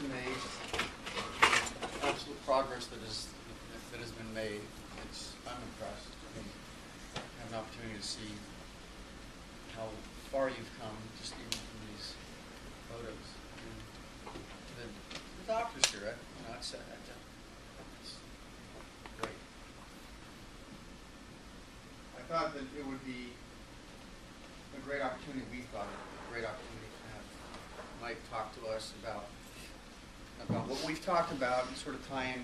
made, absolute progress that has been made. I'm impressed. I mean, I have an opportunity to see how far you've come just even from these photos. And the doctors here, I'd say that. It's great. I thought that it would be a great opportunity. We thought it would be a great opportunity to have Mike talk to us about what we've talked about and sort of tie in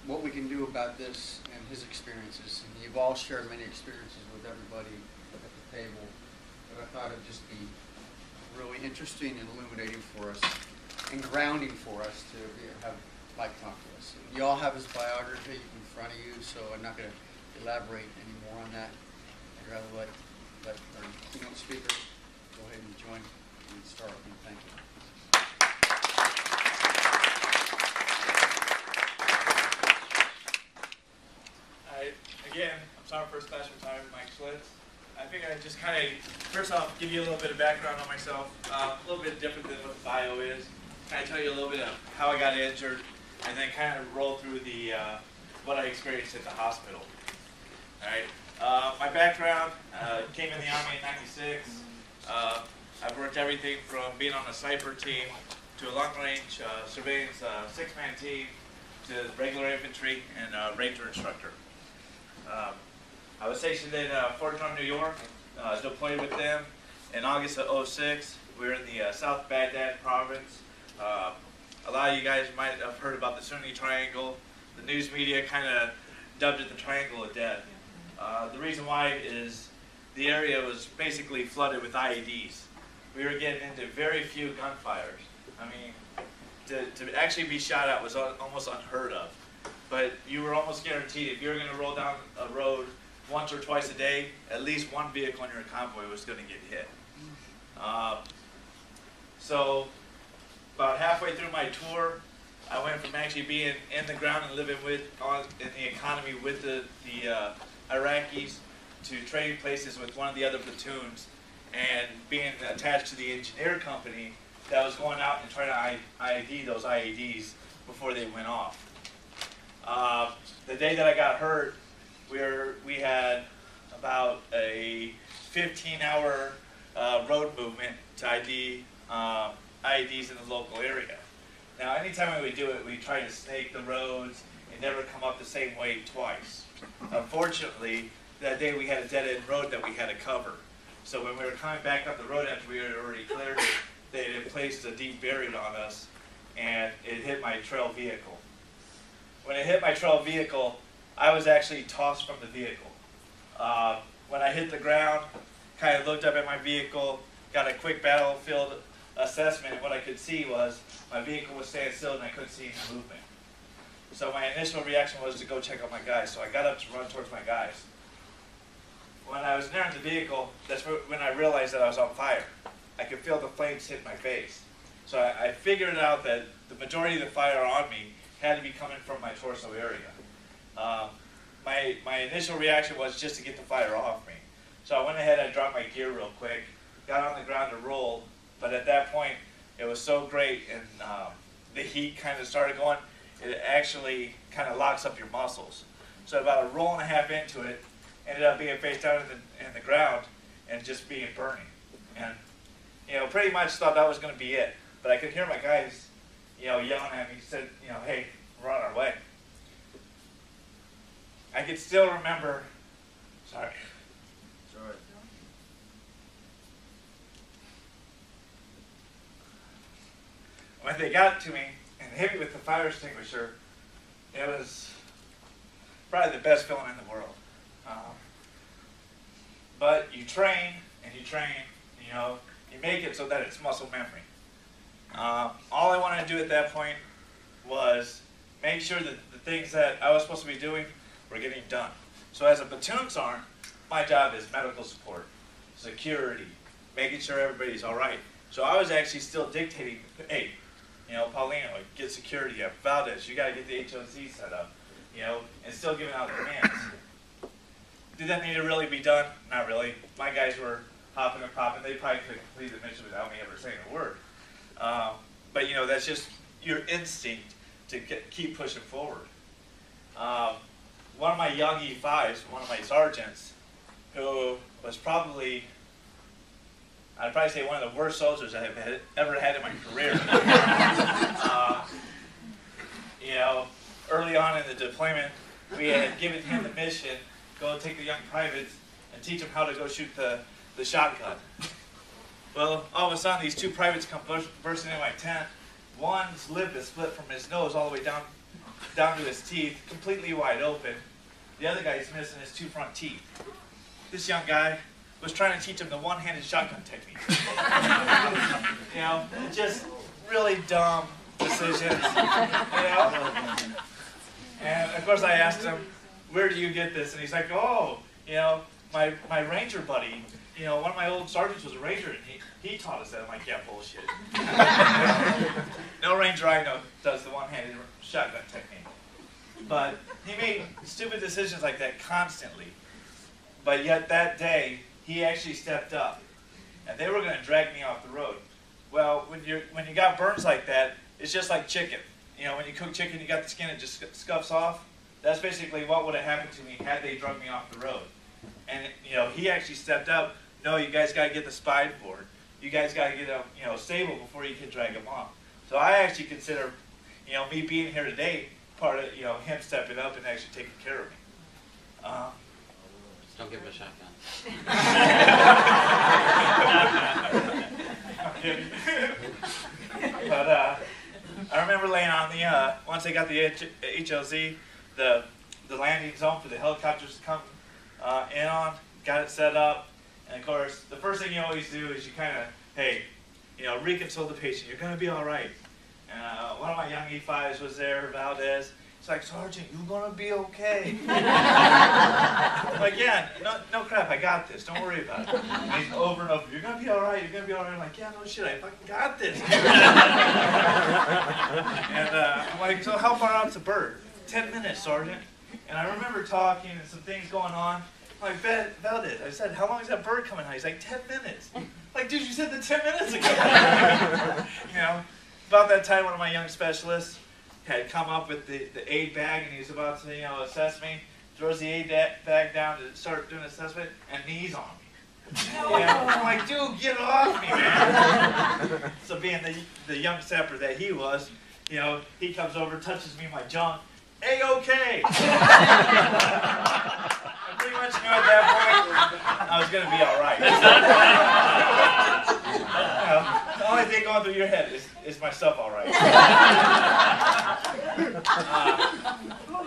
what we can do about this and his experiences. And you've all shared many experiences with everybody at the table, but I thought it would just be really interesting and illuminating for us and grounding for us to have Mike talk to us. You all have his biography in front of you, so I'm not going to elaborate any more on that. I'd rather let our keynote speaker go ahead and join and start. And thank you. Again, I'm sorry, first class retired, Mike Schlitz. I think I'd just kind of, first off, give you a little bit of background on myself, a little bit different than what the bio is. Kind of tell you a little bit of how I got injured, and then kind of roll through the what I experienced at the hospital. All right. My background, came in the Army in '96. I've worked everything from being on a sniper team to a long-range surveillance six-man team to regular infantry and ranger instructor. I was stationed in Fort Drum, New York, deployed with them in August of '06. We were in the South Baghdad province. A lot of you guys might have heard about the Sunni Triangle. The news media kind of dubbed it the Triangle of Death. The reason why is the area was basically flooded with IEDs. We were getting into very few gunfires. I mean, to actually be shot at was almost unheard of. But you were almost guaranteed if you were going to roll down a road once or twice a day, at least one vehicle in your convoy was going to get hit. So about halfway through my tour, I went from actually being in the ground and living in the economy with the Iraqis to trading places with one of the other platoons and being attached to the engineer company that was going out and trying to ID those IEDs before they went off. The day that I got hurt, we had about a 15-hour road movement to ID IEDs in the local area. Now, anytime we would do it, we try to snake the roads and never come up the same way twice. Unfortunately, that day we had a dead-end road that we had to cover. So when we were coming back up the road after we had already cleared it, they had placed a deep barrier on us, and it hit my trail vehicle. When it hit my trail vehicle, I was actually tossed from the vehicle. When I hit the ground, kind of looked up at my vehicle, got a quick battlefield assessment, and what I could see was my vehicle was standing still and I couldn't see any movement. So my initial reaction was to go check on my guys. So I got up to run towards my guys. When I was nearing the vehicle, that's when I realized that I was on fire. I could feel the flames hit my face. So I figured out that the majority of the fire on me had to be coming from my torso area. My initial reaction was just to get the fire off me. So I went ahead and dropped my gear real quick, got on the ground to roll, but at that point it was so great and the heat kind of started going, it actually kind of locks up your muscles. So about a roll and a half into it, ended up being face down in the ground and just being burning. And pretty much thought that was going to be it. But I could hear my guys, yelling at me, said, hey, we're on our way. I could still remember, sorry. When they got to me and hit me with the fire extinguisher, it was probably the best feeling in the world. But you train and you train, you make it so that it's muscle memory. All I wanted to do at that point was make sure that the things that I was supposed to be doing were getting done. So as a platoon sergeant, my job is medical support, security, making sure everybody's all right. So I was actually still dictating, hey, Paulino, get security up. Valdez, you got to get the HOC set up, and still giving out commands. Did that need to really be done? Not really. My guys were hopping and popping. They probably could complete the mission without me ever saying a word. but you know, that's just your instinct to keep pushing forward. One of my young E5s, one of my sergeants, who was probably, I'd probably say one of the worst soldiers I have ever had in my career. You know, early on in the deployment, we had given him the mission, go take the young privates and teach them how to go shoot the shotgun. Well, all of a sudden, these two privates come bursting into my tent. One's lip is split from his nose all the way down to his teeth, completely wide open. The other guy's missing his two front teeth. This young guy was trying to teach him the one-handed shotgun technique. You know, just really dumb decisions, you know? And of course I asked him, where do you get this? And he's like, oh, you know, my ranger buddy, you know, one of my old sergeants was a ranger, and he taught us that. I'm like, yeah, bullshit. No ranger I know does the one-handed shotgun technique. But he made stupid decisions like that constantly. But yet that day, he actually stepped up. And they were going to drag me off the road. Well, when you got burns like that, it's just like chicken. You know, when you cook chicken, you got the skin, it just scuffs off. That's basically what would have happened to me had they drug me off the road. And, you know, he actually stepped up. No, you guys got to get the spine board. You guys got to get them, you know, stable before you can drag them off. So I actually consider, you know, me being here today part of, you know, him stepping up and actually taking care of me. Just don't give him a shotgun. I'm kidding. But I remember laying on the, once they got the HLZ, the landing zone for the helicopters to come in on, got it set up. And of course, the first thing you always do is you kind of, hey, you know, reconsole the patient. You're going to be all right. And one of my young E5s was there, Valdez. He's like, Sergeant, you're going to be okay. I'm like, yeah, no crap, I got this. Don't worry about it. And he's over and over, you're going to be all right, you're going to be all right. I'm like, yeah, no shit, I fucking got this. And I'm like, so how far out's the bird? 10 minutes, Sergeant. And I remember talking and some things going on. I'm like, Valdez, I said, how long is that bird coming out? He's like, 10 minutes. I'm like, dude, you said that 10 minutes ago. You know, about that time, one of my young specialists had come up with the aid bag, and he was about to, you know, assess me. Throws the aid bag down to start doing assessment, and knees on me. Yeah, I'm like, dude, get off me, man. So being the young sapper that he was, you know, he comes over, touches me in my junk. A-okay. I pretty much knew at that point I was going to be all right. You know, the only thing going through your head is myself all right.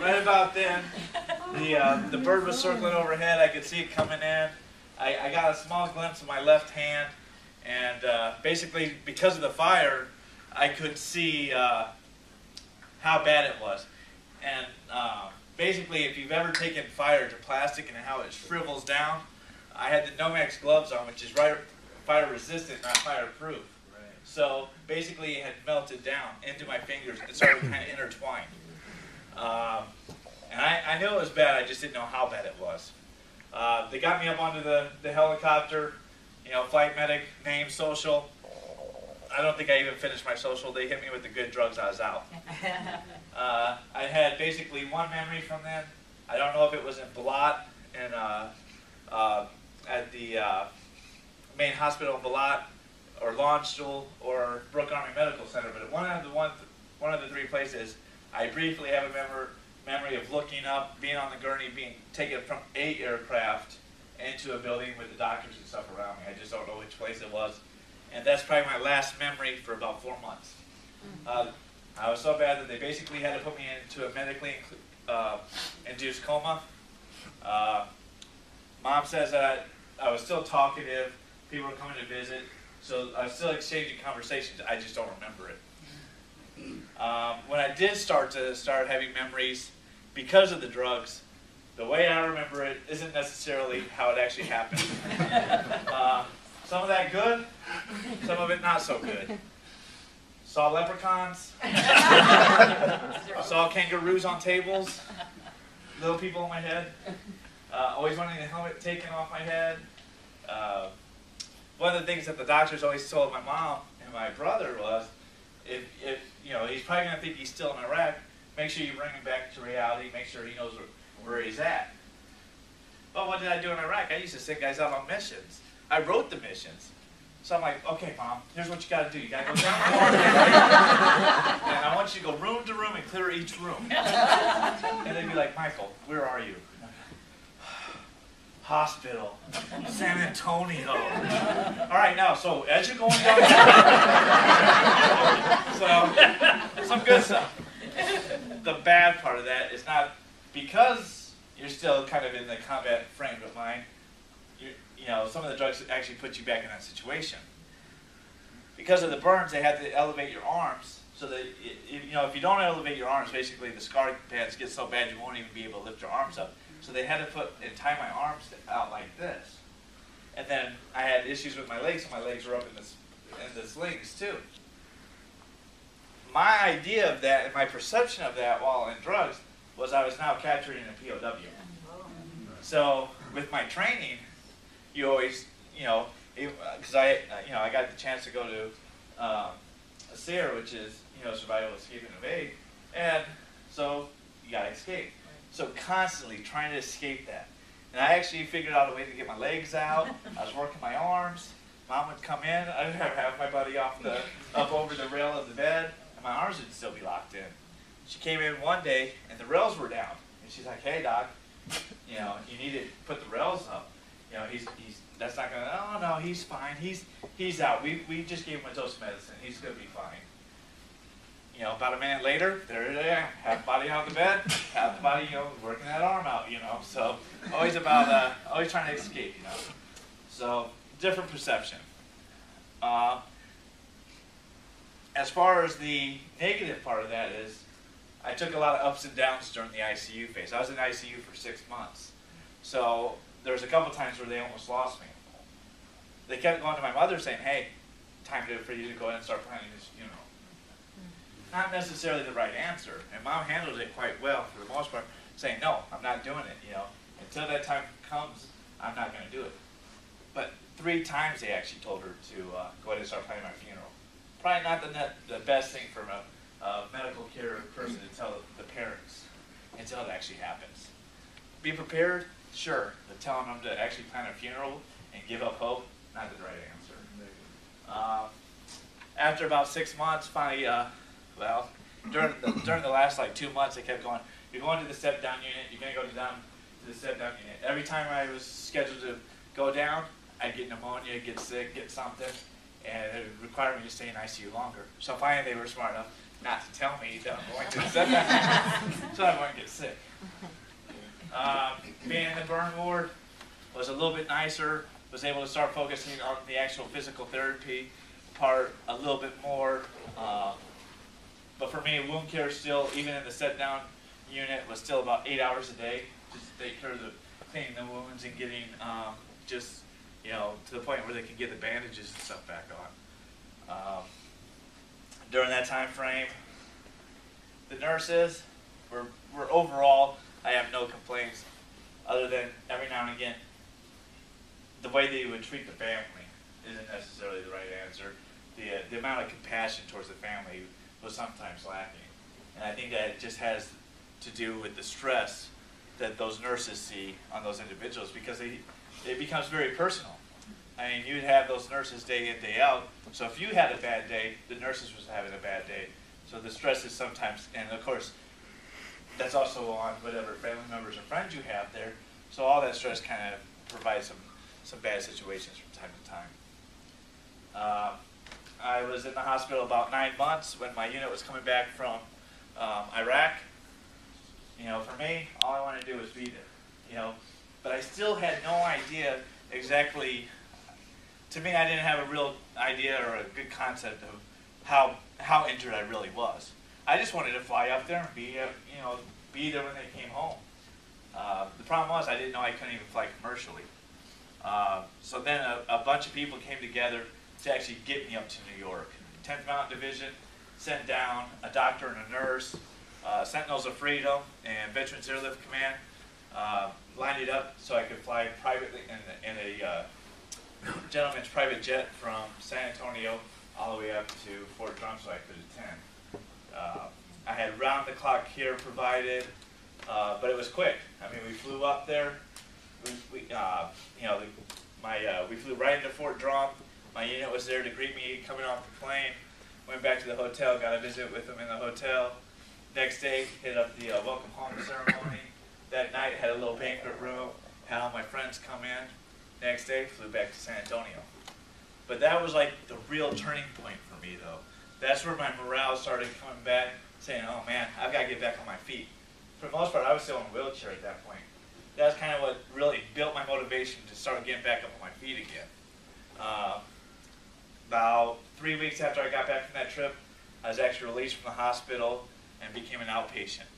Right about then, the bird was circling overhead. I could see it coming in. I got a small glimpse of my left hand, and basically because of the fire, I could see how bad it was. And basically, if you've ever taken fire to plastic and how it shrivels down, I had the Nomex gloves on, which is fire resistant, not fireproof. Right. So basically, it had melted down into my fingers and started kind of intertwined. And I knew it was bad, I just didn't know how bad it was. They got me up onto the helicopter, you know, flight medic, name, social. I don't think I even finished my social. They hit me with the good drugs, I was out. I had basically one memory from then. I don't know if it was in Balat and at the main hospital in Balat, or Launchstool, or Brooke Army Medical Center, but at one of the three places, I briefly have a memory of looking up, being on the gurney, being taken from a aircraft into a building with the doctors and stuff around me. I just don't know which place it was. And that's probably my last memory for about 4 months. I was so bad that they basically had to put me into a medically induced coma. Mom says that I was still talkative. People were coming to visit. So I was still exchanging conversations. I just don't remember it. When I did start having memories because of the drugs, the way I remember it isn't necessarily how it actually happened. Some of that good, some of it not so good. Saw leprechauns, saw kangaroos on tables, little people on my head, always wanting the helmet taken off my head. One of the things that the doctors always told my mom and my brother was, if you know, he's probably going to think he's still in Iraq. Make sure you bring him back to reality. Make sure he knows where he's at. Well, what did I do in Iraq? I used to send guys out on missions. I wrote the missions. So I'm like, okay, Mom, here's what you got to do. You got to go down the hallway, and I want you to go room to room and clear each room. And they'd be like, Michael, where are you? Hospital, San Antonio. All right, now, so as you're going down, so some good stuff. The bad part of that is not because you're still kind of in the combat frame of mind. You know, some of the drugs actually put you back in that situation. Because of the burns, they had to elevate your arms. So that, you know, if you don't elevate your arms, basically the scar pads get so bad you won't even be able to lift your arms up. So they had to put and tie my arms out like this. And then I had issues with my legs, so my legs were up in the slings too. My idea of that and my perception of that while in drugs was I was now capturing a POW. So with my training, you always, you know, because I got the chance to go to SEER, which is, you know, survival, escape, and evade, and so you got to escape. So constantly trying to escape that. And I actually figured out a way to get my legs out. I was working my arms. Mom would come in. I'd have my buddy up over the rail of the bed, and my arms would still be locked in. She came in one day, and the rails were down. And she's like, hey, Doc, you know, you need to put the rails up. You know, that's not going to, oh, no, he's fine. He's out. We just gave him a dose of medicine. He's going to be fine. You know, about a minute later, there they are, half the body out of the bed, half the body, you know, working that arm out, you know. So always about, always trying to escape, you know. So different perception. As far as the negative part of that is, I took a lot of ups and downs during the ICU phase. I was in ICU for 6 months. So there was a couple times where they almost lost me. They kept going to my mother saying, hey, time for you to go ahead and start planning this, you know. Not necessarily the right answer. And Mom handled it quite well for the most part, saying, no, I'm not doing it, you know. Until that time comes, I'm not going to do it. But 3 times they actually told her to go ahead and start planning my funeral. Probably not the best thing for a medical care person to tell the parents until it actually happens. Be prepared, sure, but telling them to actually plan a funeral and give up hope, not the right answer. After about 6 months, finally, well, during the last like 2 months, they kept going, you're going to the step-down unit, you're going to go down to the step-down unit. Every time I was scheduled to go down, I'd get pneumonia, get sick, get something, and it would require me to stay in ICU longer. So finally they were smart enough not to tell me that I'm going to the step-down unit, so I wouldn't get sick. Being in the burn ward was a little bit nicer, was able to start focusing on the actual physical therapy part a little bit more. But for me, wound care still, even in the set-down unit, was still about 8 hours a day, just to take care of cleaning the wounds and getting just, you know, to the point where they can get the bandages and stuff back on. During that time frame, the nurses were overall, I have no complaints, other than every now and again, the way they would treat the family isn't necessarily the right answer. The amount of compassion towards the family was sometimes lacking. And I think that it just has to do with the stress that those nurses see on those individuals, because it becomes very personal. I mean, you'd have those nurses day in, day out, so if you had a bad day, the nurses was having a bad day. So the stress is sometimes, and of course, that's also on whatever family members or friends you have there, so all that stress kind of provides some bad situations from time to time. I was in the hospital about 9 months when my unit was coming back from Iraq. You know, for me, all I wanted to do was be there, you know, but I still had no idea exactly. To me, I didn't have a real idea or a good concept of how injured I really was. I just wanted to fly up there and be there when they came home. The problem was I didn't know I couldn't even fly commercially. So then a bunch of people came together to actually get me up to New York. 10th Mountain Division sent down a doctor and a nurse, Sentinels of Freedom and Veterans Airlift Command lined it up so I could fly privately in a gentleman's private jet from San Antonio all the way up to Fort Drum so I could attend. I had round-the-clock care provided, but it was quick. I mean, we flew up there. We flew right into Fort Drum. My unit was there to greet me coming off the plane. Went back to the hotel, got a visit with them in the hotel. Next day, hit up the welcome home ceremony. That night, had a little banquet room, had all my friends come in. Next day, flew back to San Antonio. But that was like the real turning point for me, though. That's where my morale started coming back, saying, oh man, I've got to get back on my feet. For the most part, I was still in a wheelchair at that point. That's kind of what really built my motivation to start getting back up on my feet again. About 3 weeks after I got back from that trip, I was actually released from the hospital and became an outpatient.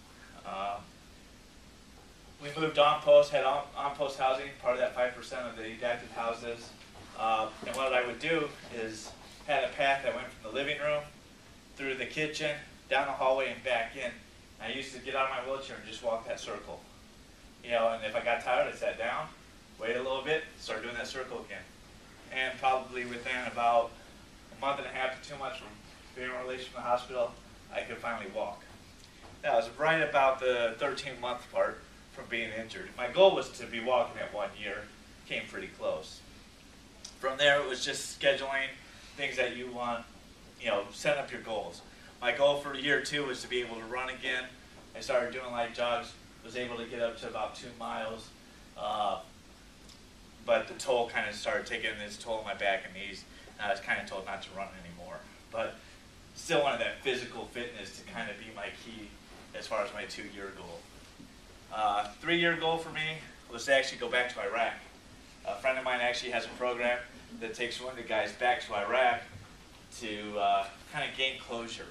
We moved on-post, had on-post housing, part of that 5% of the adapted houses. And what I would do is had a path that went from the living room through the kitchen, down the hallway, and back in. I used to get out of my wheelchair and just walk that circle. You know, and if I got tired, I sat down, waited a little bit, started doing that circle again. And probably within about a month and a half to 2 months from being released from the hospital, I could finally walk. That was right about the 13-month part from being injured. My goal was to be walking at 1 year, came pretty close. From there, it was just scheduling things that you want, you know, set up your goals. My goal for year 2 was to be able to run again. I started doing light jogs, was able to get up to about 2 miles, but the toll kind of started taking its toll on my back and knees, and I was kind of told not to run anymore. But still wanted that physical fitness to kind of be my key as far as my 2-year goal. 3-year goal for me was to actually go back to Iraq. A friend of mine actually has a program that takes wounded guys back to Iraq to kind of gain closure.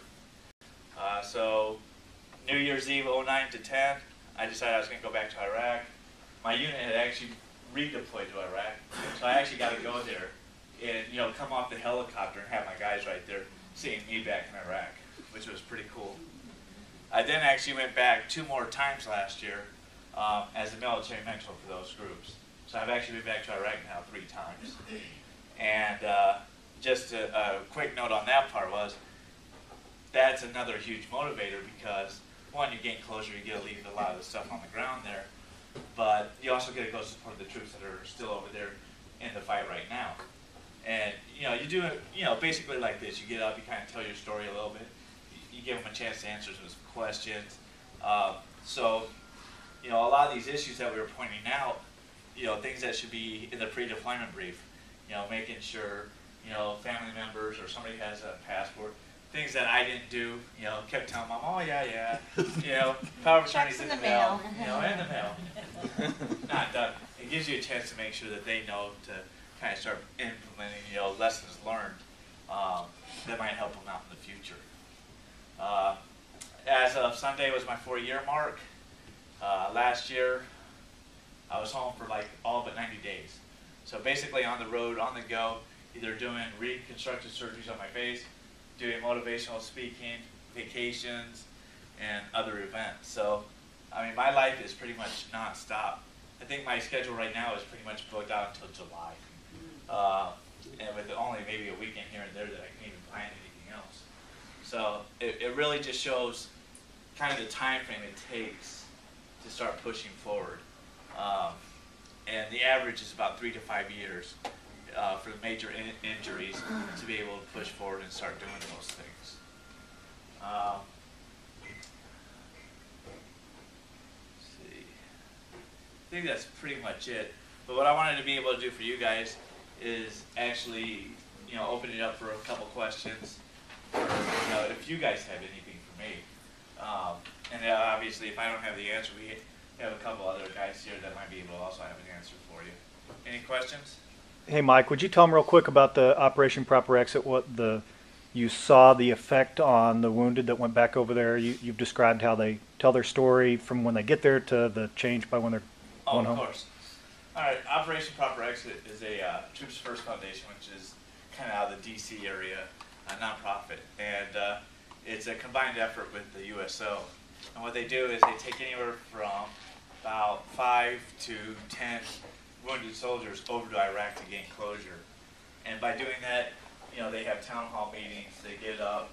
So New Year's Eve 09 to 10, I decided I was going to go back to Iraq. My unit had actually redeployed to Iraq, so I actually got to go there and, you know, come off the helicopter and have my guys right there seeing me back in Iraq, which was pretty cool. I then actually went back 2 more times last year as a military mentor for those groups. So I've actually been back to Iraq now 3 times. And just a quick note on that part was, that's another huge motivator because, one, you gain closure, you get to leave a lot of the stuff on the ground there, but you also get to go support the troops that are still over there in the fight right now. And, you know, you do it, you know, basically like this. You get up, you kind of tell your story a little bit. You give them a chance to answer some questions. So, you know, a lot of these issues that we were pointing out, you know, things that should be in the pre-deployment brief, you know, making sure, you know, family members or somebody has a passport, things that I didn't do, you know, kept telling mom, oh yeah, you know, power of attorney's in the mail, you know, in the mail. Not done. It gives you a chance to make sure that they know to kind of start implementing, you know, lessons learned that might help them out in the future. As of Sunday was my 4-year mark. Last year, I was home for like all but 90 days. So basically on the road, on the go, either doing reconstructive surgeries on my face, doing motivational speaking, vacations, and other events. So, I mean, my life is pretty much nonstop. I think my schedule right now is pretty much booked out until July. And with only maybe a weekend here and there that I can even plan anything else. So it really just shows kind of the time frame it takes to start pushing forward. And the average is about 3 to 5 years for the major injuries to be able to push forward and start doing those things. Let's see. I think that's pretty much it. But what I wanted to be able to do for you guys is actually, you know, open it up for a couple questions. Or, you know, if you guys have anything for me. And obviously, if I don't have the answer, we have a couple other guys here that might be able to also have an answer for you. Any questions? Hey, Mike, would you tell them real quick about the Operation Proper Exit, you saw the effect on the wounded that went back over there? You've described how they tell their story from when they get there to the change by when they're going home. Of course. All right, Operation Proper Exit is a Troops First Foundation, which is kind of out of the D.C. area, a nonprofit, and it's a combined effort with the USO. And what they do is they take anywhere from about 5 to 10 wounded soldiers over to Iraq to gain closure. And by doing that, you know, they have town hall meetings, they get up,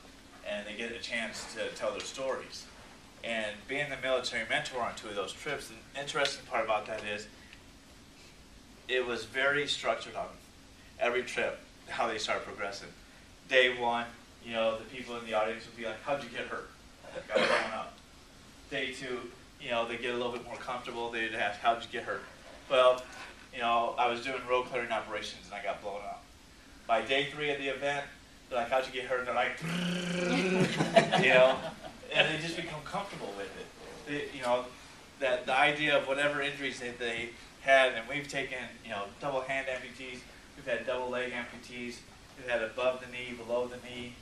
and they get a chance to tell their stories. And being the military mentor on 2 of those trips, the interesting part about that is it was very structured on every trip, how they start progressing. Day 1, you know, the people in the audience would be like, how'd you get hurt? Got blown up. Day 2, you know, they get a little bit more comfortable. They'd ask, how'd you get hurt? Well, you know, I was doing road clearing operations and I got blown up. By day 3 of the event, they're like, how'd you get hurt? And they're like, you know, and they just become comfortable with it. They, you know, that the idea of whatever injuries that they had, and we've taken, you know, double hand amputees, we've had double leg amputees, we've had above the knee, below the knee,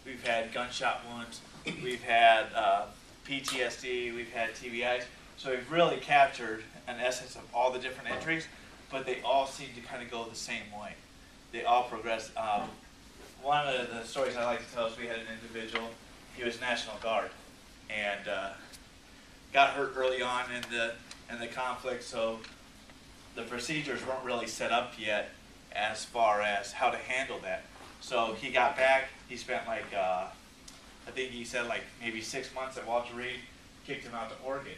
we've had gunshot wounds, we've had PTSD, we've had TBIs. So we've really captured an essence of all the different injuries, but they all seem to kind of go the same way. They all progress. One of the stories I like to tell is we had an individual, he was National Guard, and got hurt early on in the conflict, so the procedures weren't really set up yet as far as how to handle that. So he got back, he spent like, I think he said like maybe 6 months at Walter Reed, kicked him out to Oregon.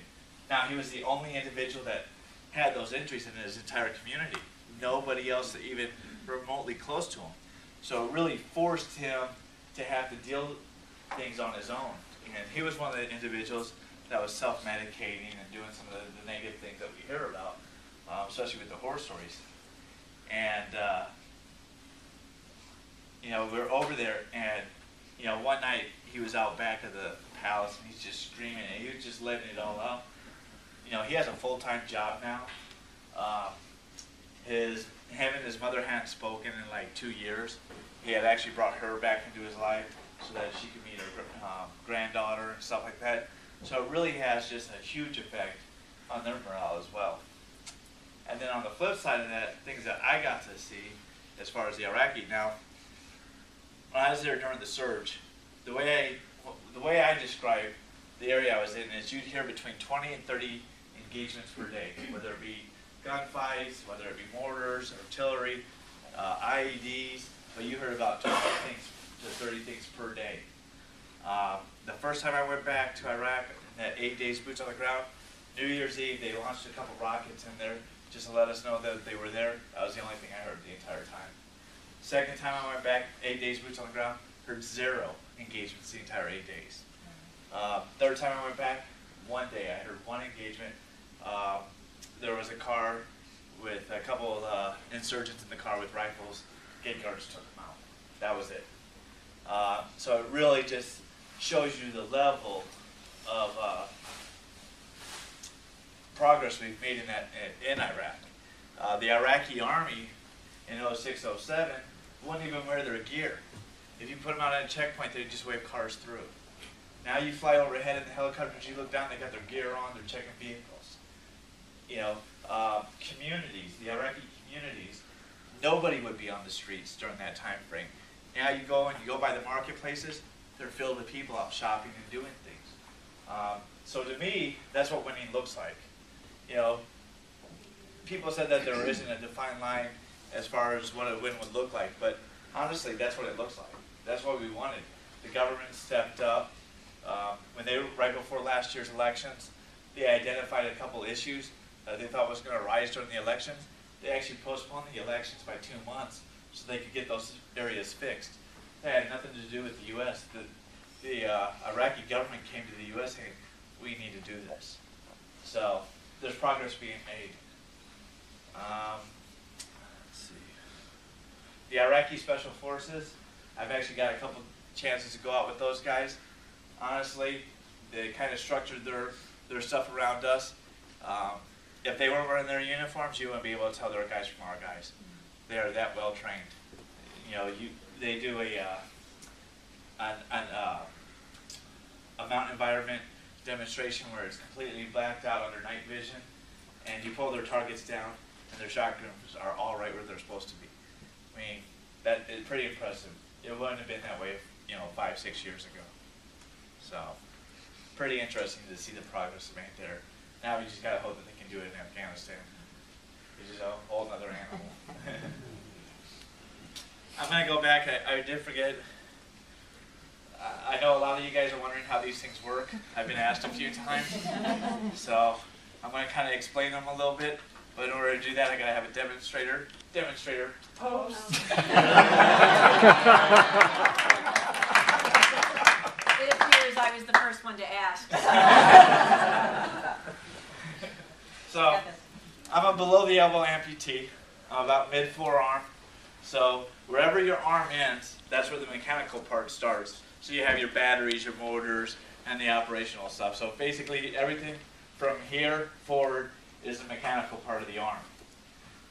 Now he was the only individual that had those injuries in his entire community. Nobody else even remotely close to him. So it really forced him to have to deal things on his own. And he was one of the individuals that was self-medicating and doing some of the negative things that we hear about, especially with the horror stories. And, you know, we were over there, and, you know, one night he was out back of the palace, and he's just screaming, and he was just letting it all out. You know, he has a full-time job now. Him and his mother hadn't spoken in like 2 years. He had actually brought her back into his life so that she could meet her granddaughter and stuff like that. So it really has just a huge effect on their morale as well. And then on the flip side of that, things that I got to see as far as the Iraqi. Now, when I was there during the surge, the way I describe the area I was in is you'd hear between 20 and 30 engagements per day, whether it be gunfights, whether it be mortars, artillery, IEDs, but you heard about 20 things to 30 things per day. The first time I went back to Iraq, that 8 days boots on the ground, New Year's Eve, they launched a couple rockets in there just to let us know that they were there. That was the only thing I heard the entire time. Second time I went back, 8 days boots on the ground, heard 0 engagements the entire 8 days. Third time I went back, 1 day, I heard 1 engagement. There was a car with a couple of insurgents in the car with rifles. Gate guards took them out. That was it. So it really just shows you the level of progress we've made in Iraq. The Iraqi army in 06, 07 wouldn't even wear their gear. If you put them out at a checkpoint, they'd just wave cars through. Now you fly overhead in the helicopters, you look down, they got their gear on, they're checking vehicles. You know, communities, the Iraqi communities, nobody would be on the streets during that time frame. Now you go by the marketplaces, they're filled with people out shopping and doing things. So to me, that's what winning looks like. You know, people said that there isn't a defined line as far as what a win would look like, but honestly, that's what it looks like. That's what we wanted. The government stepped up. When they were right before last year's elections, they identified a couple issues that they thought was going to arise during the elections. They actually postponed the elections by 2 months so they could get those areas fixed. That had nothing to do with the U.S. The Iraqi government came to the U.S. saying, we need to do this. So there's progress being made. Let's see. The Iraqi Special Forces, I've actually got a couple chances to go out with those guys. Honestly, they kind of structured their stuff around us. If they weren't wearing their uniforms, you wouldn't be able to tell they're guys from our guys. They are that well trained. You know, they do a mountain environment demonstration where it's completely blacked out under night vision, and you pull their targets down, and their shotguns are all right where they're supposed to be. I mean, that is pretty impressive. It wouldn't have been that way, 5, 6 years ago. So, pretty interesting to see the progress made there. Now we just gotta hope that they can do it in Afghanistan. It's just a whole other animal. I'm going to go back. I did forget. I know a lot of you guys are wondering how these things work. I've been asked a few times. So I'm going to kind of explain them a little bit. But in order to do that, I got to have a demonstrator pose. It appears I was the first one to ask. So I'm a below the elbow amputee. I'm about mid forearm. So wherever your arm ends, that's where the mechanical part starts. So you have your batteries, your motors, and the operational stuff. So basically everything from here forward is the mechanical part of the arm.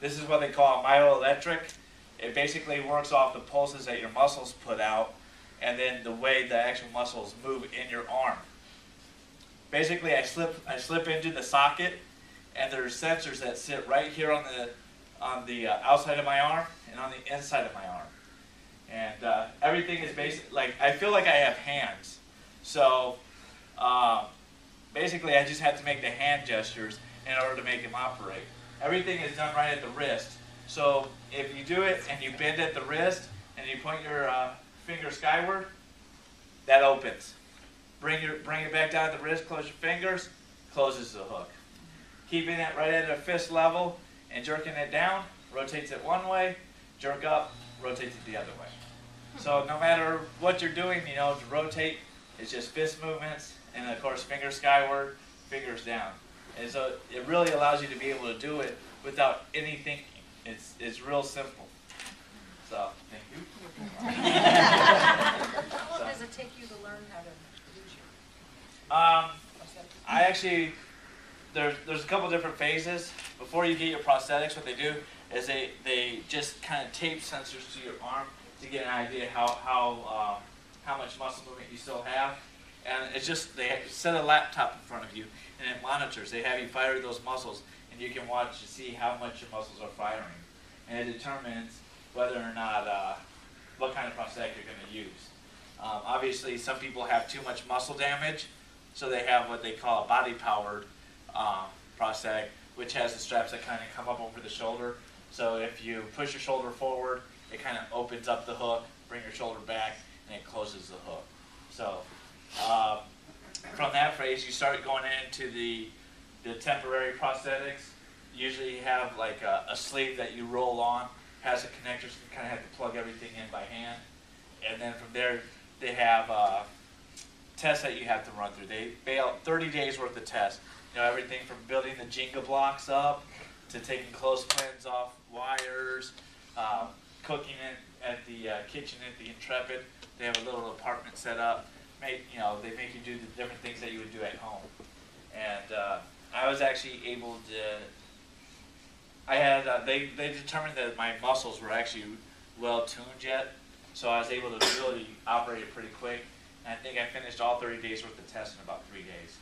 This is what they call myoelectric. It basically works off the pulses that your muscles put out and then the way the actual muscles move in your arm. Basically I slip into the socket, and there's sensors that sit right here on the outside of my arm and on the inside of my arm. And everything is basically, like, I feel like I have hands. So basically I just have to make the hand gestures in order to make them operate. Everything is done right at the wrist. So if you do it and you bend at the wrist and you point your finger skyward, that opens. Bring it back down at the wrist, close your fingers, closes the hook. Keeping it right at a fist level and jerking it down, rotates it one way, jerk up, rotates it the other way. So no matter what you're doing, you know, to rotate, it's just fist movements, and of course fingers skyward, fingers down. And so it really allows you to be able to do it without any thinking. It's real simple. So, thank you. How long does it take you to learn how to use your I actually, there's a couple different phases. Before you get your prosthetics, what they do is they just kind of tape sensors to your arm to get an idea how much muscle movement you still have. And it's just, they set a laptop in front of you, and it monitors. They have you fire those muscles, and you can watch to see how much your muscles are firing. And it determines whether or not, what kind of prosthetic you're going to use. Obviously, some people have too much muscle damage, so they have what they call a body-powered prosthetic, which has the straps that kind of come up over the shoulder. So if you push your shoulder forward, it kind of opens up the hook, bring your shoulder back, and it closes the hook. So from that phase, you start going into the temporary prosthetics. Usually you have like a sleeve that you roll on, has a connector, so you kind of have to plug everything in by hand. And then from there, they have tests that you have to run through. They bail 30 days worth of tests. You know, everything from building the Jenga blocks up to taking clothespins off wires, cooking it at the kitchen at the Intrepid. They have a little apartment set up. They make you do the different things that you would do at home. And I was actually able to. They determined that my muscles were actually well tuned yet, so I was able to really operate it pretty quick. And I think I finished all 30 days worth of tests in about 3 days.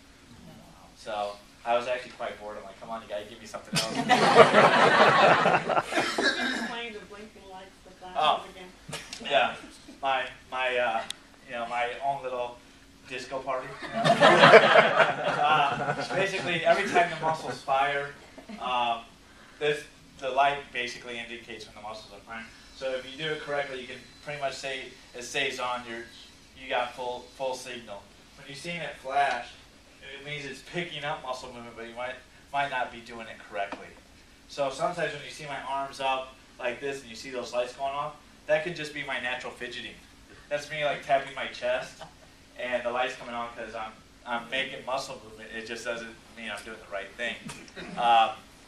So I was actually quite bored. I'm like, come on, you gotta give me something else. Explain the blinking lights, the flashes again. Yeah, my own little disco party. Basically, every time the muscles fire, the light basically indicates when the muscles are firing. So if you do it correctly, you can pretty much say it stays on. You got full signal. When you're seeing it flash, it means it's picking up muscle movement, but you might not be doing it correctly. So sometimes when you see my arms up like this and you see those lights going off, that could just be my natural fidgeting. That's me like tapping my chest and the lights coming on because I'm making muscle movement. It just doesn't mean I'm doing the right thing.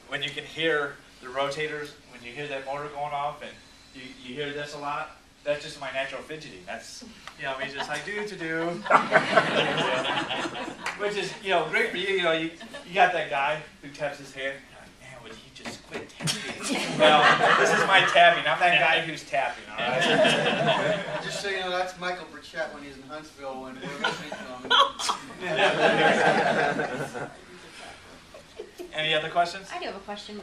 When you can hear the rotators, when you hear that motor going off and you hear this a lot, that's just my natural fidgeting. That's, me just like do. Which is, great for you. You got that guy who taps his hand. Man, would he just quit tapping? Well, this is my tapping. I'm that guy who's tapping, all right? Just so you know, that's Michael Burchett when he's in Huntsville when we're listening to him. Any other questions? I do have a question.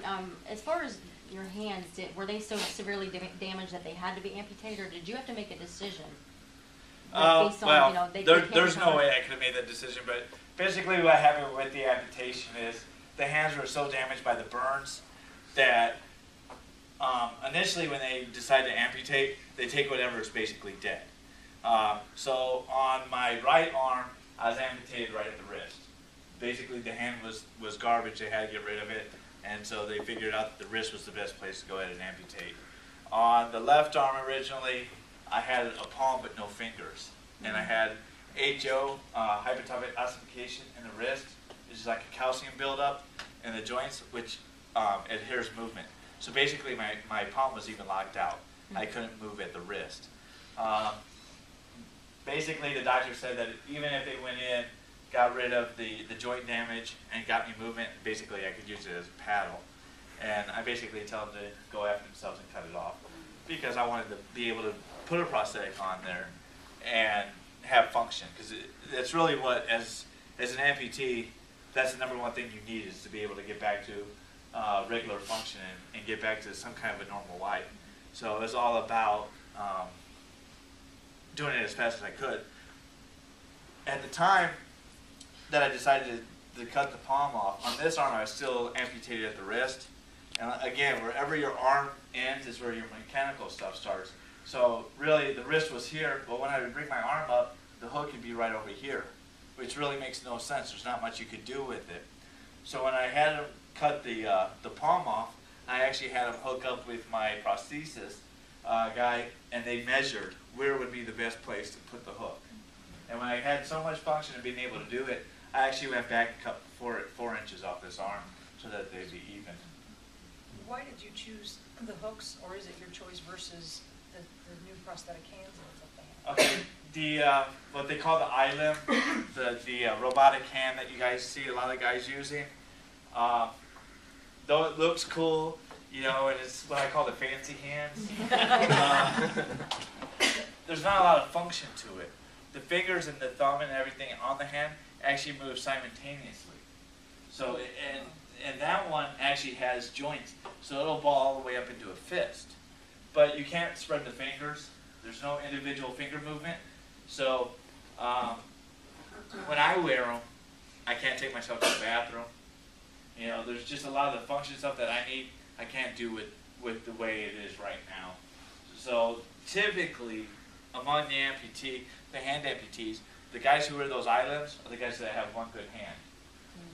As far as your hands, were they so severely damaged that they had to be amputated, or did you have to make a decision? Based on, there's no way I could have made that decision, but basically what happened with the amputation is the hands were so damaged by the burns that initially when they decide to amputate, they take whatever is basically dead. So on my right arm, I was amputated right at the wrist. Basically the hand was garbage, they had to get rid of it, and so they figured out that the wrist was the best place to go ahead and amputate. On the left arm originally, I had a palm but no fingers, and I had HO, hypertrophic ossification in the wrist, which is like a calcium buildup in the joints, which adheres movement. So basically my palm was even locked out. I couldn't move at the wrist. Basically the doctor said that even if they went in, got rid of the joint damage, and got me movement, basically I could use it as a paddle. And I basically tell them to go after themselves and cut it off, because I wanted to be able to put a prosthetic on there and have function, because that's really what, as an amputee, that's the number one thing you need, is to be able to get back to regular function and get back to some kind of a normal life. So it was all about doing it as fast as I could. At the time that I decided to cut the palm off, on this arm I was still amputated at the wrist. And again, wherever your arm ends is where your mechanical stuff starts. So really the wrist was here, but when I would bring my arm up, the hook could be right over here, which really makes no sense. There's not much you could do with it. So when I had him cut the palm off, I actually had him hook up with my prosthesis guy, and they measured where would be the best place to put the hook. And when I had so much function and being able to do it, I actually went back and cut 4 inches off this arm so that they'd be even. Why did you choose the hooks, or is it your choice versus the new prosthetic hands and stuff they have? Okay, the what they call the iLimb, the robotic hand that you guys see a lot of guys using, though it looks cool, you know, and it's what I call the fancy hands, there's not a lot of function to it. The fingers and the thumb and everything on the hand actually move simultaneously. So, and that one actually has joints, so it'll ball all the way up into a fist. But you can't spread the fingers. There's no individual finger movement. So when I wear them, I can't take myself to the bathroom. You know, there's just a lot of the function stuff that I need, I can't do with the way it is right now. So typically, among the hand amputees, the guys who wear those iLimbs are the guys that have one good hand.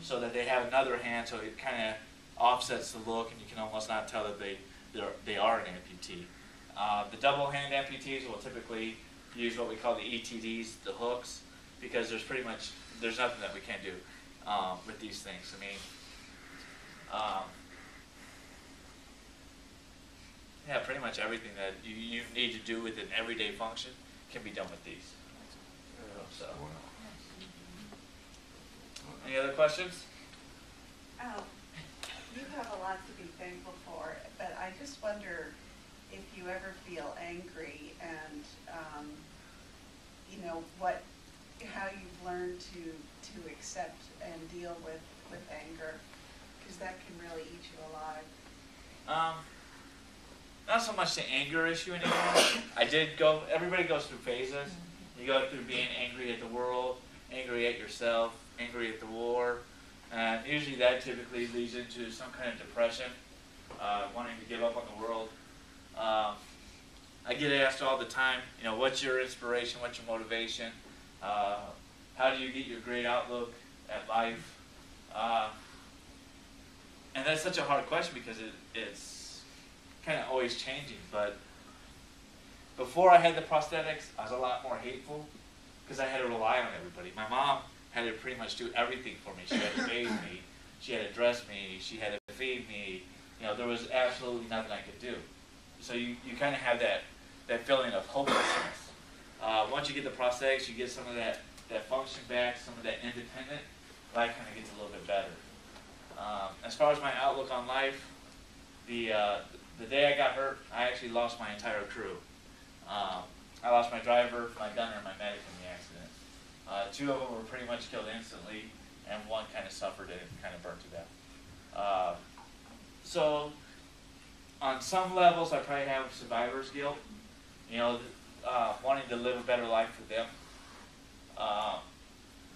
So that they have another hand, so it kind of offsets the look, and you can almost not tell that they are an amputee. The double hand amputees will typically use what we call the ETDs, the hooks, because there's nothing that we can't do with these things. I mean, yeah, pretty much everything that you need to do with an everyday function can be done with these. So, any other questions? You have a lot to be thankful for, but I just wonder if you ever feel angry, and you know how you've learned to accept and deal with anger, because that can really eat you alive. Not so much the anger issue anymore. Everybody goes through phases. You go through being angry at the world, angry at yourself, angry at the war, and usually that typically leads into some kind of depression, wanting to give up on the world. I get asked all the time, you know, what's your inspiration, what's your motivation, how do you get your great outlook at life? And that's such a hard question, because it's kind of always changing. But before I had the prosthetics, I was a lot more hateful, because I had to rely on everybody. My mom had to pretty much do everything for me. She had to bathe me, she had to dress me, she had to feed me. You know, there was absolutely nothing I could do. So you kind of have that feeling of hopelessness. Once you get the prosthetics, you get some of that function back, some of that independent. Life kind of gets a little bit better. As far as my outlook on life, the day I got hurt, I actually lost my entire crew. I lost my driver, my gunner, and my medic in the accident. 2 of them were pretty much killed instantly, and 1 kind of suffered it and kind of burnt to death. So, on some levels, I probably have survivor's guilt, you know, wanting to live a better life for them.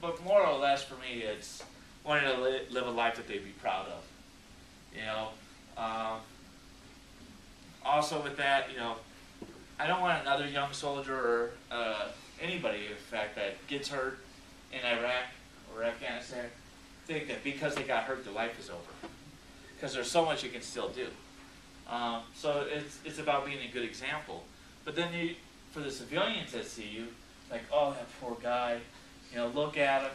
But more or less for me, it's wanting to live a life that they'd be proud of. You know, also with that, I don't want another young soldier or anybody, in fact, that gets hurt in Iraq or Afghanistan, think that because they got hurt, their life is over. Because there's so much you can still do. So it's about being a good example. But then for the civilians that see you, like, oh, that poor guy, look at him,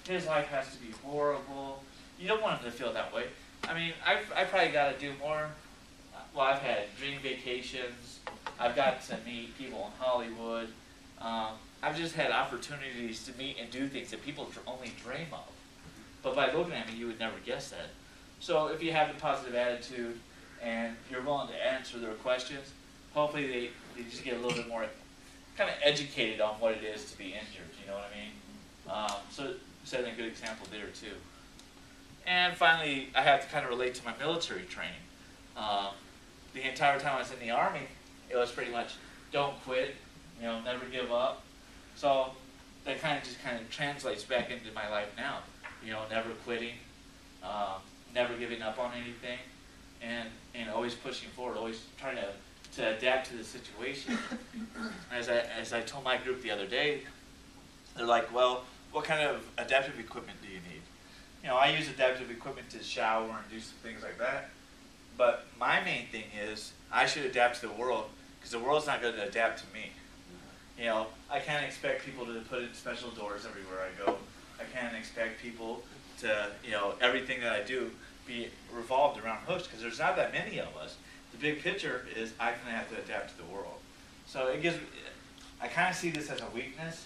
his life has to be horrible. You don't want them to feel that way. I mean, I probably got to do more. Well, I've had dream vacations. I've got to meet people in Hollywood. I've just had opportunities to meet and do things that people only dream of. But by looking at me, you would never guess that. So if you have a positive attitude and you're willing to answer their questions, hopefully they just get a little bit more kind of educated on what it is to be injured, you know what I mean? So setting a good example there too. And finally, I have to kind of relate to my military training. The entire time I was in the Army, it was pretty much don't quit, never give up. So that kind of translates back into my life now. Never quitting, never giving up on anything, and always pushing forward, always trying to adapt to the situation. As I told my group the other day, they're like, well, what kind of adaptive equipment do you need? I use adaptive equipment to shower and do some things like that. But my main thing is I should adapt to the world because the world's not going to adapt to me. I can't expect people to put in special doors everywhere I go. I can't expect people to, everything that I do be revolved around hooks because there's not that many of us. The big picture is I kind of have to adapt to the world. So I kind of see this as a weakness,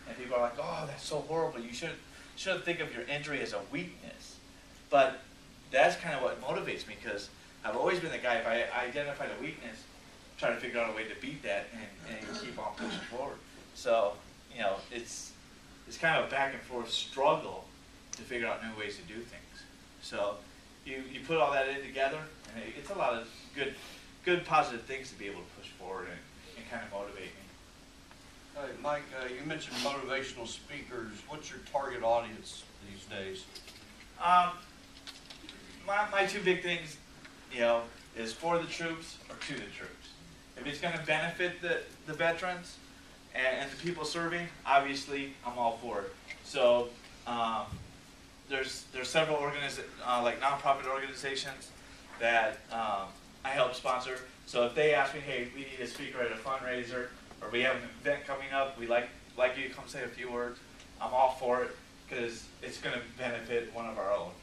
and people are like, oh, that's so horrible. You shouldn't think of your injury as a weakness. But that's kind of what motivates me because I've always been the guy, if I identified a weakness, try to figure out a way to beat that and keep on pushing forward. So, it's kind of a back and forth struggle to figure out new ways to do things. So you put all that in together, and it's a lot of good positive things to be able to push forward and kind of motivate me. Hey, Mike, you mentioned motivational speakers. What's your target audience these days? My two big things, is for the troops or to the troops. If it's going to benefit the veterans and the people serving, obviously I'm all for it. So there's several like nonprofit organizations that I help sponsor. So if they ask me, hey, we need a speaker at a fundraiser, or we have an event coming up, we'd like you to come say a few words, I'm all for it because it's going to benefit one of our own.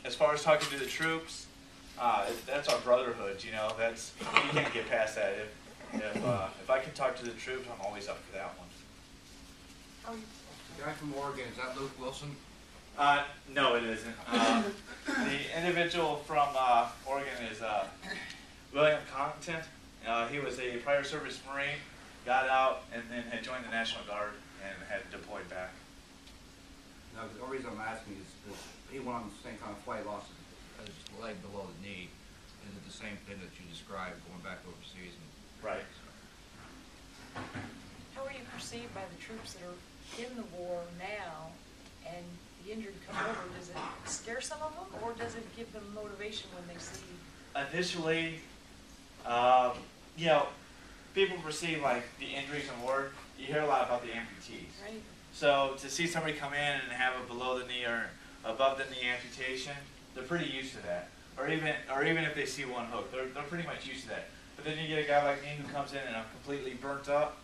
As far as talking to the troops, that's our brotherhood, you can't get past that. If I can talk to the troops, I'm always up for that one. The guy from Oregon, is that Luke Wilson? No, it isn't. The individual from Oregon is William Congdon. He was a prior service Marine, got out, and then had joined the National Guard and had deployed back. No, the only reason I'm asking is he went on the same kind of flight, lost his leg below the knee. Is it the same thing that you described going back overseas? Right. How are you perceived by the troops that are in the war now and the injured come over? Does it scare some of them, or does it give them motivation when they see? Initially, people perceive like the injuries in war. You hear a lot about the amputees. Right. So to see somebody come in and have a below the knee or above the knee amputation, they're pretty used to that. Or even if they see one hook, they're pretty much used to that. But then you get a guy like me who comes in and I'm completely burnt up.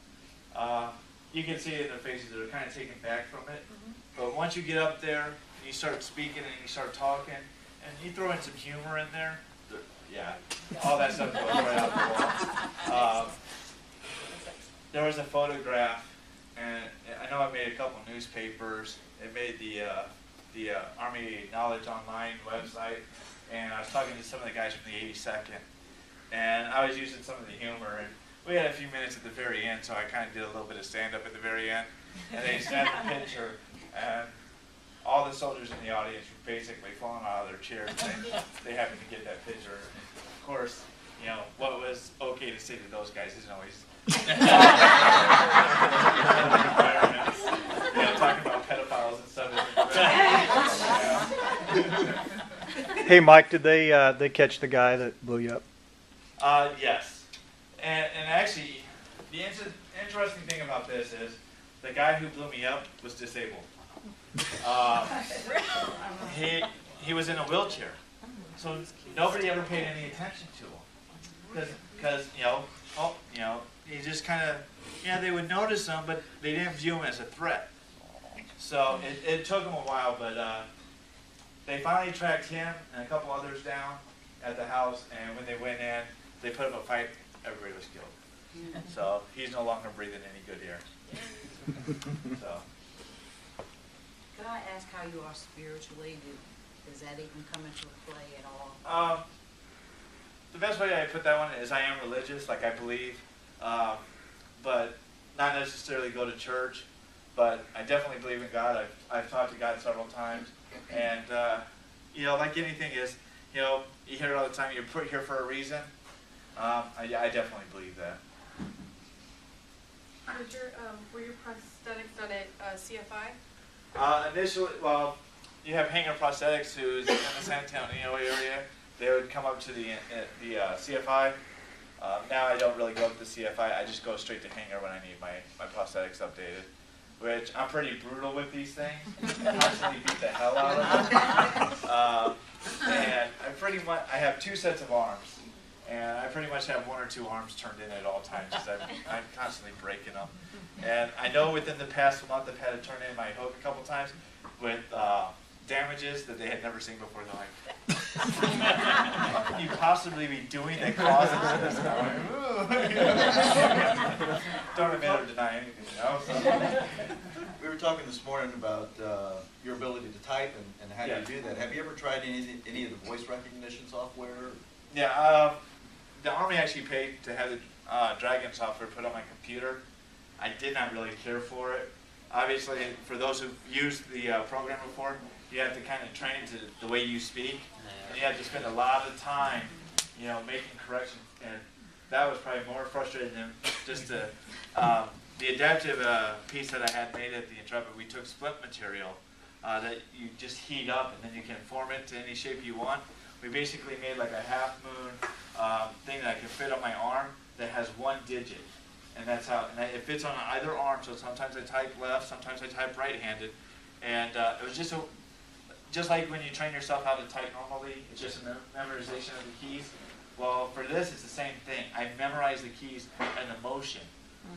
You can see it in their faces; they're kind of taken back from it. Mm-hmm. But once you get up there and you start speaking and you start talking, and you throw in some humor in there, all that stuff goes right out the wall. There was a photograph, and I know I made a couple newspapers. It made the Army Knowledge Online website, and I was talking to some of the guys from the 82nd, and I was using some of the humor, and we had a few minutes at the very end, so I kind of did a little bit of stand-up at the very end, and they snapped a picture, and all the soldiers in the audience were basically falling out of their chairs. They happened to get that picture. Of course, what was okay to say to those guys isn't always talking about pedophiles and stuff. Hey, Mike, did they catch the guy that blew you up? Yes. And actually, the interesting thing about this is the guy who blew me up was disabled. He was in a wheelchair, so nobody ever paid any attention to him because he just kind of they would notice him, but they didn't view him as a threat. So it took them a while, but they finally tracked him and a couple others down at the house, and when they went in, they put up a fight. Everybody was killed. So he's no longer breathing any good air. So. Could I ask how you are spiritually? Does that even come into play at all? The best way I put that one is I am religious, like I believe, but not necessarily go to church. But I definitely believe in God. I've talked to God several times, and like anything is, you hear it all the time. You're put here for a reason. I definitely believe that. Were your prosthetics done at CFI? Initially, well, you have Hanger Prosthetics, who's in the San Antonio area. They would come up to the CFI. Now I don't really go to the CFI. I just go straight to Hanger when I need my prosthetics updated. Which I'm pretty brutal with these things. Constantly beat the hell out of them. And I have 2 sets of arms. And I pretty much have 1 or 2 arms turned in at all times because I'm constantly breaking them. And I know within the past month I've had to turn in my hook a couple times with damages that they had never seen before. They're like, how could you possibly be doing that causes this? Don't admit or deny anything, So. We were talking this morning about your ability to type and how you do that. Have you ever tried any of the voice recognition software? Yeah, the Army actually paid to have the Dragon software put on my computer. I did not really care for it. Obviously, for those who've used the program before, you have to kind of train to the way you speak, and you have to spend a lot of time, making corrections. And that was probably more frustrating than just the adaptive piece that I had made at the Intrepid. We took split material that you just heat up, and then you can form it to any shape you want. We basically made like a half moon thing that I can fit on my arm that has 1 digit. And that's how, and it fits on either arm, so sometimes I type left, sometimes I type right-handed. And it was just like when you train yourself how to type normally, it's just a memorization of the keys. Well, for this, it's the same thing. I memorize the keys and the motion.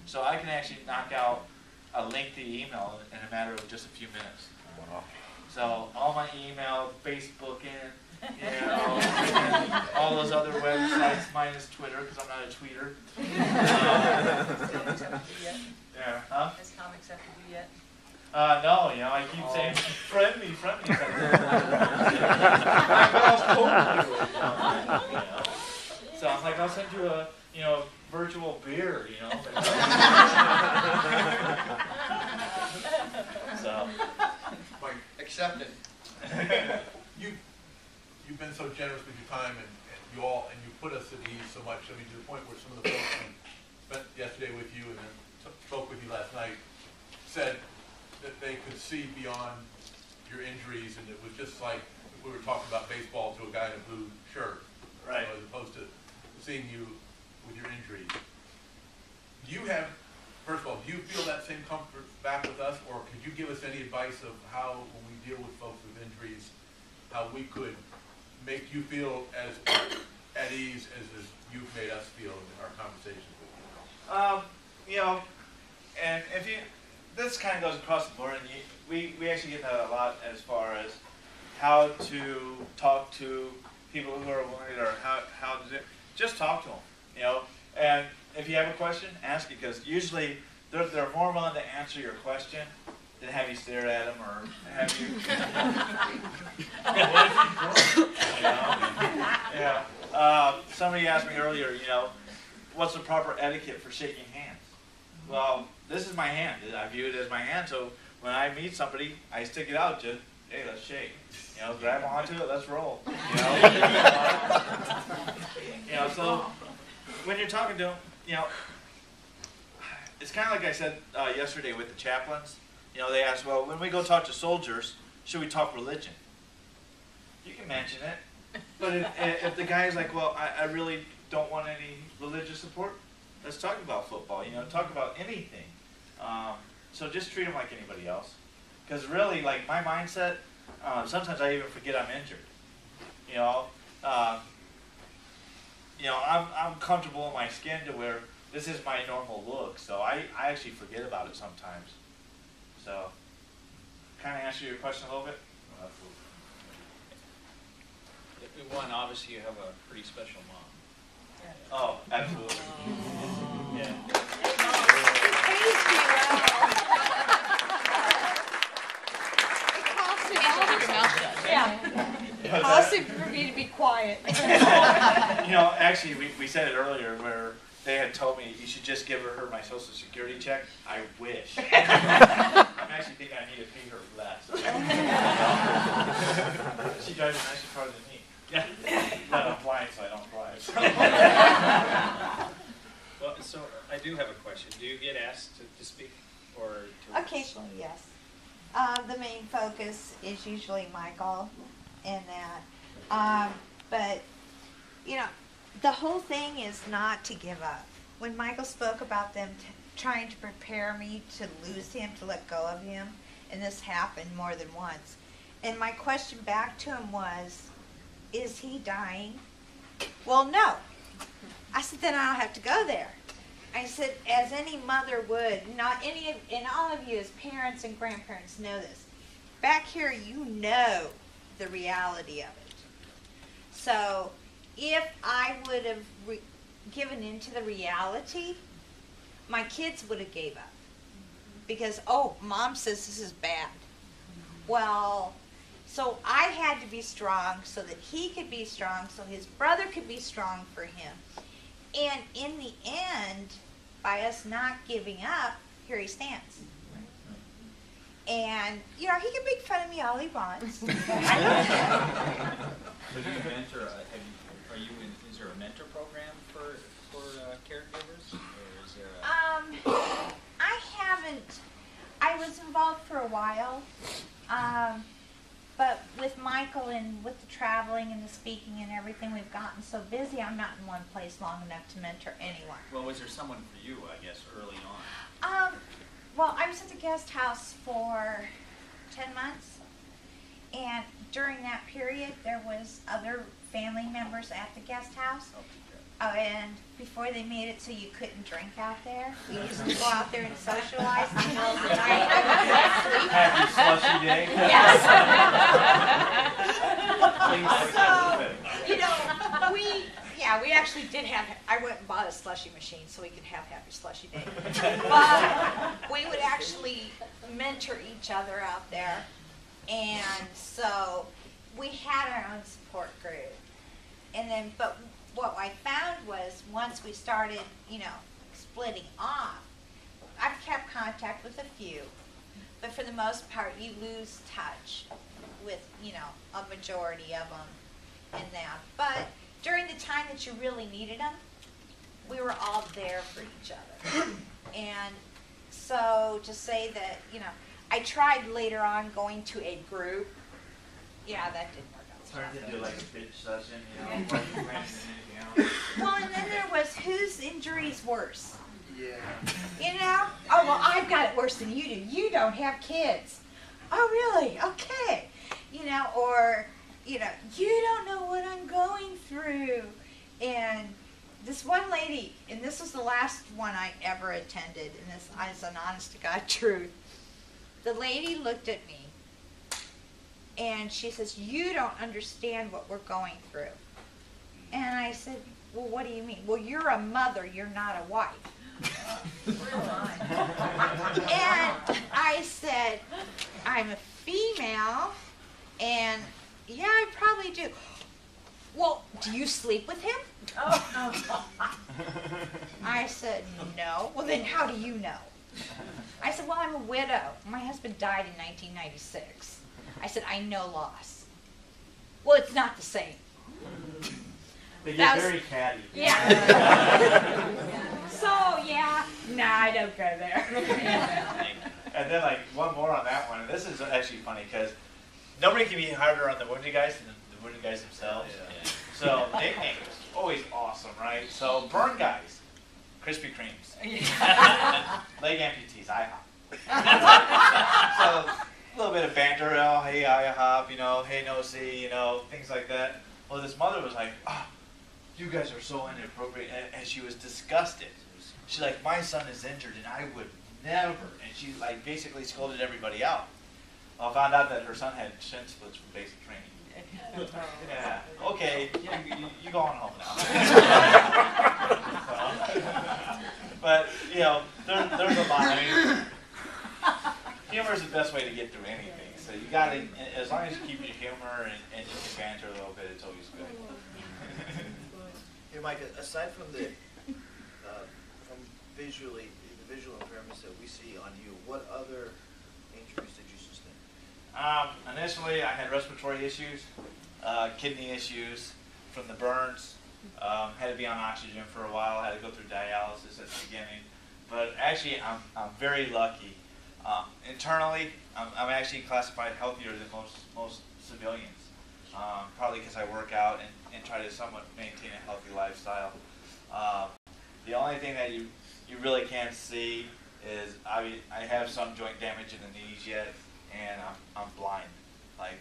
So I can actually knock out a lengthy email in a matter of just a few minutes. Wow. So all my email, Facebooking, and all those other websites minus Twitter, because I'm not a tweeter. Yeah. Huh? Has Tom accepted you yet? No, I keep saying, friend me. So I'm like, I'll send you a, virtual beer, So. Mike, accept it. You've been so generous with your time, and you put us at ease so much. I mean, to the point where some of the folks who spent yesterday with you and then spoke with you last night said that they could see beyond your injuries, and it was just like we were talking about baseball to a guy in a blue shirt, right? As opposed to seeing you with your injuries. First of all, do you feel that same comfort back with us, or could you give us any advice of how, when we deal with folks with injuries, how we could make you feel as at ease as you've made us feel in our conversations with you? And if you, this kind of goes across the board, and we actually get that a lot as far as how to talk to people who are wounded, or how to just talk to them, and if you have a question, ask it, because usually they're more willing to answer your question than have you stare at them or have you. Somebody asked me earlier, what's the proper etiquette for shaking hands? Well, this is my hand. I view it as my hand, so when I meet somebody, I stick it out to, hey, let's shake. Grab onto it, let's roll. So when you're talking to them, it's kind of like I said yesterday with the chaplains. They asked, well, when we go talk to soldiers, should we talk religion? You can mention it, But if the guy's like, well, I really don't want any religious support, let's talk about football, talk about anything. So just treat him like anybody else. Because really, like my mindset, sometimes I even forget I'm injured. I'm comfortable in my skin to where this is my normal look, so I actually forget about it sometimes. So, kind of answer your question a little bit? One, obviously you have a pretty special mom. Oh, absolutely. Yeah. Yeah. Awesome for me to be quiet. Actually, we said it earlier where they had told me you should just give her my social security check. I wish. I'm actually thinking I need to pay her less. She drives a nicer car than me. Yeah. But I'm blind, so I don't drive. Well, so I do have a question. Do you get asked to speak or to? Occasionally, yes. The main focus is usually Michael in that. But, the whole thing is not to give up. When Michael spoke about them trying to prepare me to lose him, to let go of him, and this happened more than once. And my question back to him was, is he dying? Well, no. I said, then I don't have to go there. I said, as any mother would, and all of you as parents and grandparents know this. Back here, you know the reality of it. So, if I would have given into the reality, my kids would have gave up. Because, mom says this is bad. Well, so I had to be strong so that he could be strong, so his brother could be strong for him. And in the end, by us not giving up, here he stands. And, he can make fun of me all he wants. So do you mentor, is there a mentor program for caregivers? Or is there I haven't. I was involved for a while. But with Michael and with the traveling and the speaking and everything, we've gotten so busy, I'm not in one place long enough to mentor anyone. Well, was there someone for you, I guess, early on? Well, I was at the guest house for 10 months. And during that period, there was other family members at the guest house. And before they made it so you couldn't drink out there, we used to go out there and socialize in the middle of the night. Happy slushy day. Yes. So, we actually did have, I went and bought a slushy machine so we could have happy slushy day. But we would actually mentor each other out there. And so we had our own support group. And then, but what I found was once we started, splitting off, I've kept contact with a few, but for the most part, you lose touch with, a majority of them in that. But during the time that you really needed them, we were all there for each other. And so to say that, I tried later on going to a group. Yeah, that didn't work out. It's hard to do like a pitch session, Well, and then there was whose injury is worse. Yeah. Oh, well, I've got it worse than you do. You don't have kids. Oh, really? Okay. Or, you don't know what I'm going through. And this one lady, and this was the last one I ever attended, and this is an honest to God truth. The lady looked at me, and she says, you don't understand what we're going through. And I said, well, what do you mean? Well, you're a mother, you're not a wife. And I said, I'm a female, and yeah, I probably do. Well, do you sleep with him? I said, no. Well, then how do you know? I said, well, I'm a widow. My husband died in 1996. I said, I know loss. Well, it's not the same. They get very catty. Yeah. So, I don't go there. And then one more on that one. And this is actually funny because nobody can be harder on the wounded guys than the the wounded guys themselves. So nicknames, always awesome, right? So burn guys, Krispy Kremes. Leg amputees, IHOP. So a little bit of banter, oh, hey IHOP, you know, hey no see, you know, things like that. Well, this mother was like, oh, you guys are so inappropriate, and she was disgusted. She's like, my son is injured, and I would never. And she like basically scolded everybody out. Well, I found out that her son had shin splits from basic training. Yeah. Okay, you go on home now. But you know, there's a lot. I mean, humor is the best way to get through anything. So you got to, as long as you keep your humor and you can banter a little bit, it's always good. Hey, Mike. Aside from the from the visual impairments that we see on you, what other injuries did you sustain? Initially, I had respiratory issues, kidney issues from the burns. Had to be on oxygen for a while. Had to go through dialysis at the beginning. But actually, I'm very lucky. Internally, I'm actually classified healthier than most civilians. Probably because I work out and try to somewhat maintain a healthy lifestyle. The only thing that you really can't see is I have some joint damage in the knees yet, and I'm blind. Like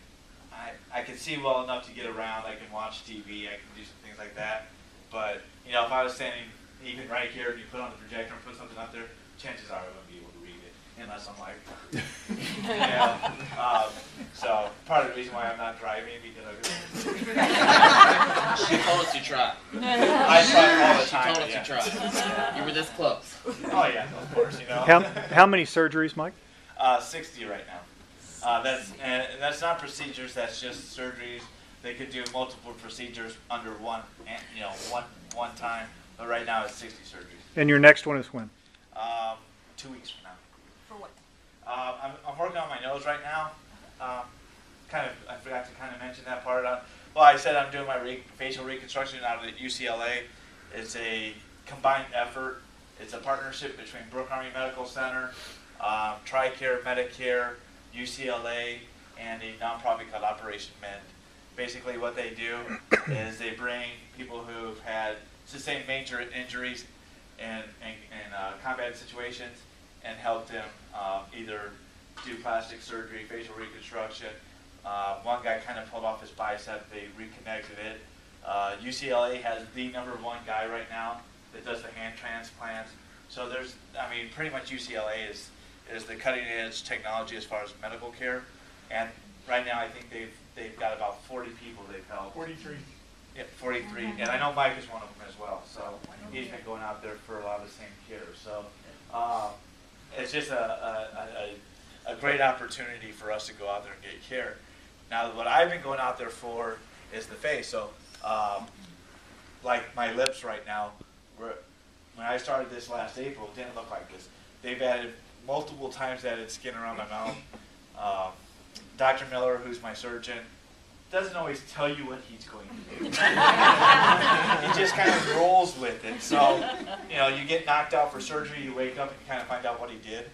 I can see well enough to get around. I can watch TV. I can do some things like that. But you know, if I was standing even right here and you put on the projector and put something up there, chances are I wouldn't be able to read it unless I'm like, so part of the reason why I'm not driving because She told us you tried. I try all the time. She told us you tried. You were this close. Oh yeah, of course, you know. How many surgeries, Mike? 60 right now. That's not procedures. That's just surgeries. They could do multiple procedures under one time. But right now it's 60 surgeries. And your next one is when? 2 weeks from now. For what? I'm working on my nose right now. I forgot to kind of mention that part. Well, I said I'm doing my facial reconstruction out at UCLA. It's a combined effort. It's a partnership between Brooke Army Medical Center, TRICARE, Medicare, UCLA, and a nonprofit called Operation Mend. Basically what they do is they bring people who've had sustained major injuries in combat situations and help them either do plastic surgery, facial reconstruction. One guy kind of pulled off his bicep, they reconnected it. UCLA has the #1 guy right now that does the hand transplants. So pretty much UCLA is the cutting edge technology as far as medical care. And right now I think they've got about 40 people they've helped. 43. Yeah, 43. And I know Mike is one of them as well. So he's been going out there for a lot of the same care. So it's just a great opportunity for us to go out there and get care. Now, what I've been going out there for is the face. So, like my lips right now, when I started this last April, it didn't look like this. They've added multiple times added skin around my mouth. Dr. Miller, who's my surgeon, doesn't always tell you what he's going to do. He just kind of rolls with it. So, you get knocked out for surgery, you wake up and you kind of find out what he did.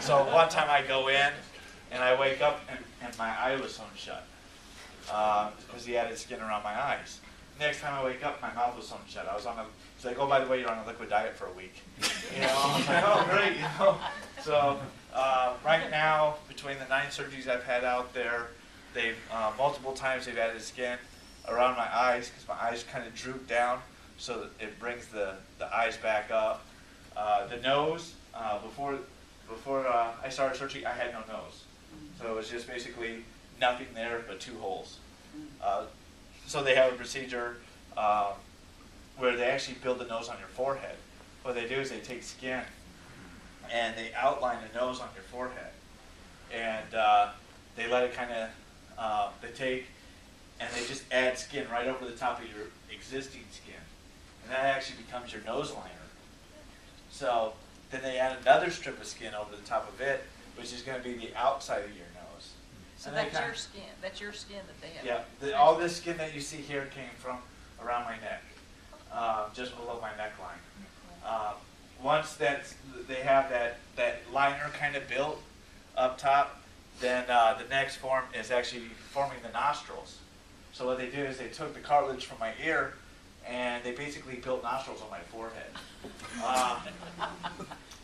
So one time I go in and I wake up and my eye was sewn shut because he added skin around my eyes. Next time I wake up, my mouth was sewn shut. He's like, oh, by the way, you're on a liquid diet for a week. I was like, oh, great. So right now, between the 9 surgeries I've had out there, they've multiple times they've added skin around my eyes because my eyes kind of droop down, so that it brings the eyes back up. The nose, before I started surgery, I had no nose, so it was just basically nothing there but 2 holes. So they have a procedure where they actually build the nose on your forehead. What they do is they take skin and they outline the nose on your forehead, and they let it kind of they take and they just add skin right over the top of your existing skin, and that actually becomes your nose liner. So then they add another strip of skin over the top of it, which is going to be the outside of your nose. So that's your skin. That's your skin that they have. Yeah, all this skin that you see here came from around my neck, just below my neckline. Once they have that liner kind of built up top, then the next form is actually forming the nostrils. So what they did is they took the cartilage from my ear and they basically built nostrils on my forehead.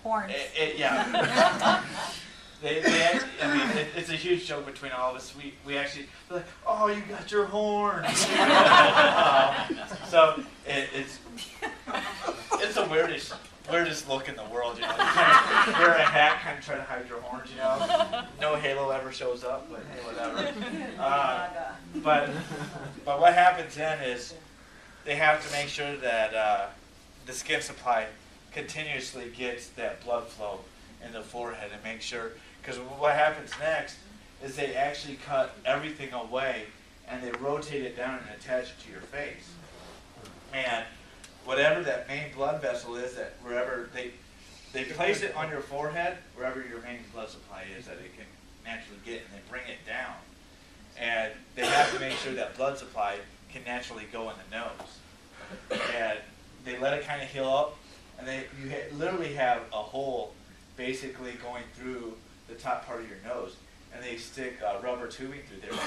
Horns. Yeah. I mean, it's a huge joke between all of us. We actually, they're like, oh, you got your horns. So it's the weirdest look in the world, you know. You kind of wear a hat, kind of try to hide your horns, you know. No halo ever shows up, but hey, whatever. But what happens then is they have to make sure that the skin supply continuously gets that blood flow in the forehead and make sure, because what happens next is they actually cut everything away and they rotate it down and attach it to your face. And whatever that main blood vessel is, that wherever they place it on your forehead, wherever your main blood supply is, that it can naturally get, and they bring it down. And they have to make sure that blood supply can naturally go in the nose. And they let it kind of heal up, and you literally have a hole basically going through the top part of your nose, and they stick rubber tubing through there.